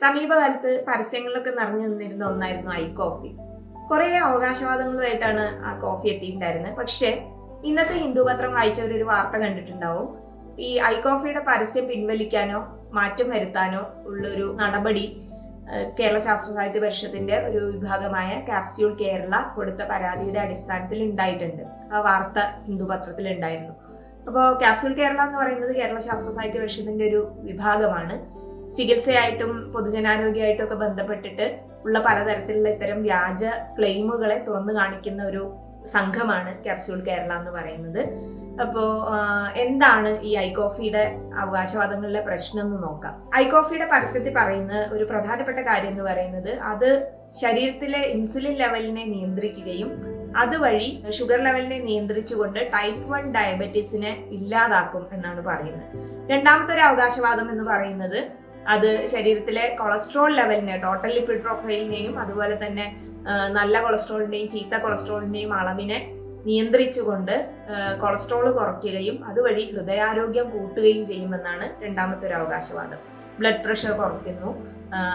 സമീപകാലത്ത് പരസ്യങ്ങളിലൊക്കെ നിറഞ്ഞു നിന്നിരുന്ന ഒന്നായിരുന്നു ഐ കോഫി. കുറെ അവകാശവാദങ്ങളുമായിട്ടാണ് ആ കോഫി എത്തിയിട്ടുണ്ടായിരുന്നത്. പക്ഷേ ഇന്നത്തെ ഹിന്ദു പത്രം വായിച്ചവരൊരു വാർത്ത കണ്ടിട്ടുണ്ടാവും. ഈ ഐ കോഫിയുടെ പരസ്യം പിൻവലിക്കാനോ മാറ്റം വരുത്താനോ ഉള്ളൊരു നടപടി കേരള ശാസ്ത്ര സാഹിത്യ പരിഷത്തിന്റെ ഒരു വിഭാഗമായ ക്യാപ്സ്യൂൾ കേരള കൊടുത്ത പരാതിയുടെ അടിസ്ഥാനത്തിൽ ഉണ്ടായിട്ടുണ്ട്. ആ വാർത്ത ഹിന്ദു പത്രത്തിൽ ഉണ്ടായിരുന്നു. അപ്പോൾ ക്യാപ്സ്യൂൾ കേരള എന്ന് പറയുന്നത് കേരള ശാസ്ത്ര സാഹിത്യ പരിഷത്തിന്റെ ഒരു വിഭാഗമാണ്. ചികിത്സയായിട്ടും പൊതുജനാരോഗ്യമായിട്ടും ഒക്കെ ബന്ധപ്പെട്ടിട്ട് ഉള്ള പലതരത്തിലുള്ള ഇത്തരം വ്യാജ ക്ലെയിമുകളെ തുറന്നു കാണിക്കുന്ന ഒരു സംഘമാണ് ക്യാപ്സ്യൂൾ കേരള എന്ന് പറയുന്നത്. അപ്പോൾ എന്താണ് ഈ ഐ കോഫിയുടെ അവകാശവാദങ്ങളിലെ പ്രശ്നം എന്ന് നോക്കാം. ഐ കോഫിയുടെ പരസ്യത്തിൽ പറയുന്ന ഒരു പ്രധാനപ്പെട്ട കാര്യം എന്ന് പറയുന്നത് അത് ശരീരത്തിലെ ഇൻസുലിൻ ലെവലിനെ നിയന്ത്രിക്കുകയും അതുവഴി ഷുഗർ ലെവലിനെ നിയന്ത്രിച്ചുകൊണ്ട് ടൈപ്പ് 1 ഡയബറ്റീസിനെ ഇല്ലാതാക്കും എന്നാണ് പറയുന്നത്. രണ്ടാമത്തെ ഒരു അവകാശവാദം എന്ന് പറയുന്നത് അത് ശരീരത്തിലെ കൊളസ്ട്രോൾ ലെവലിനെ, ടോട്ടൽ ലിപ്പിഡ് പ്രൊഫൈലിനെയും അതുപോലെ തന്നെ നല്ല കൊളസ്ട്രോളിന്റെയും ചീത്ത കൊളസ്ട്രോളിന്റെയും അളവിനെ നിയന്ത്രിച്ചുകൊണ്ട് കൊളസ്ട്രോൾ കുറയ്ക്കുകയും അതുവഴി ഹൃദയാരോഗ്യം കൂട്ടുകയും ചെയ്യുമെന്നാണ് രണ്ടാമത്തെ ഒരു അവകാശവാദം. ബ്ലഡ് പ്രഷർ കുറയ്ക്കുന്നു,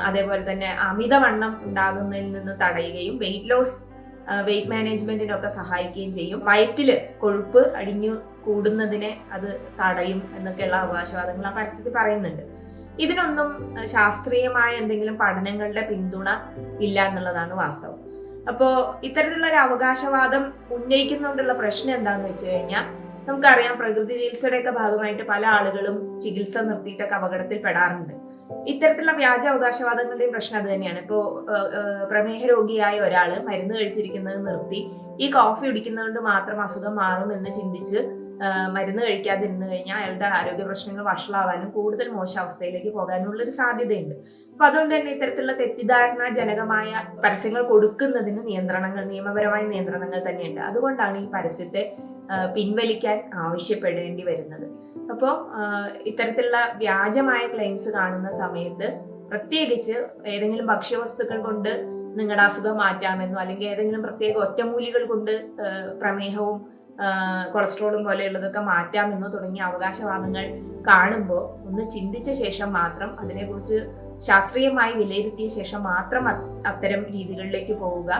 അതേപോലെ തന്നെ അമിതവണ്ണം ഉണ്ടാകുന്നതിൽ നിന്ന് തടയുകയും വെയിറ്റ് മാനേജ്മെന്റിനൊക്കെ സഹായിക്കുകയും ചെയ്യും. വയറ്റില് കൊഴുപ്പ് അടിഞ്ഞു കൂടുന്നതിനെ അത് തടയും എന്നൊക്കെയുള്ള അവകാശവാദങ്ങൾ ആ പരസ്യത്തിൽ പറയുന്നുണ്ട്. ഇതിനൊന്നും ശാസ്ത്രീയമായ എന്തെങ്കിലും പഠനങ്ങളുടെ പിന്തുണ ഇല്ല എന്നുള്ളതാണ് വാസ്തവം. അപ്പോൾ ഇത്തരത്തിലുള്ള ഒരു അവകാശവാദം ഉന്നയിക്കുന്നതുകൊണ്ടുള്ള പ്രശ്നം എന്താണെന്ന് വെച്ച് കഴിഞ്ഞാൽ, നമുക്കറിയാം പ്രകൃതി ചികിത്സയുടെയൊക്കെ ഭാഗമായിട്ട് പല ആളുകളും ചികിത്സ നിർത്തിയിട്ടൊക്കെ അപകടത്തിൽ പെടാറുണ്ട്. ഇത്തരത്തിലുള്ള വ്യാജ അവകാശവാദങ്ങളുടെയും പ്രശ്നം അത് തന്നെയാണ്. ഇപ്പോൾ പ്രമേഹ രോഗിയായ ഒരാൾ മരുന്ന് കഴിച്ചിരിക്കുന്നത് നിർത്തി ഈ കോഫി കുടിക്കുന്നത് കൊണ്ട് മാത്രം അസുഖം മാറും എന്ന് ചിന്തിച്ച് മരുന്ന് കഴിക്കാതിരുന്നു കഴിഞ്ഞാൽ അയാളുടെ ആരോഗ്യ പ്രശ്നങ്ങൾ വഷളാവാനും കൂടുതൽ മോശം അവസ്ഥയിലേക്ക് പോകാനുള്ള ഒരു സാധ്യതയുണ്ട്. അപ്പൊ അതുകൊണ്ട് തന്നെ ഇത്തരത്തിലുള്ള തെറ്റിദ്ധാരണാജനകമായ പരസ്യങ്ങൾ കൊടുക്കുന്നതിന് നിയമപരമായ നിയന്ത്രണങ്ങൾ തന്നെയുണ്ട്. അതുകൊണ്ടാണ് ഈ പരസ്യത്തെ പിൻവലിക്കാൻ ആവശ്യപ്പെടേണ്ടി വരുന്നത്. അപ്പോൾ ഇത്തരത്തിലുള്ള വ്യാജമായ ക്ലെയിംസ് കാണുന്ന സമയത്ത് പ്രത്യേകിച്ച് ഏതെങ്കിലും ഭക്ഷ്യവസ്തുക്കൾ കൊണ്ട് നിങ്ങളുടെ അസുഖം മാറ്റാമെന്നോ അല്ലെങ്കിൽ ഏതെങ്കിലും പ്രത്യേക ഒറ്റമൂലികൾ കൊണ്ട് പ്രമേഹവും കൊളസ്ട്രോളും പോലെയുള്ളതൊക്കെ മാറ്റാമെന്നോ തുടങ്ങിയ അവകാശവാദങ്ങൾ കാണുമ്പോൾ ഒന്ന് ചിന്തിച്ച ശേഷം മാത്രം, അതിനെക്കുറിച്ച് ശാസ്ത്രീയമായി വിലയിരുത്തിയ ശേഷം മാത്രം അത്തരം രീതികളിലേക്ക് പോവുക,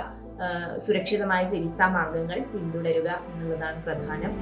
സുരക്ഷിതമായ ചികിത്സാ മാർഗങ്ങൾ പിന്തുടരുക എന്നുള്ളതാണ് പ്രധാനം.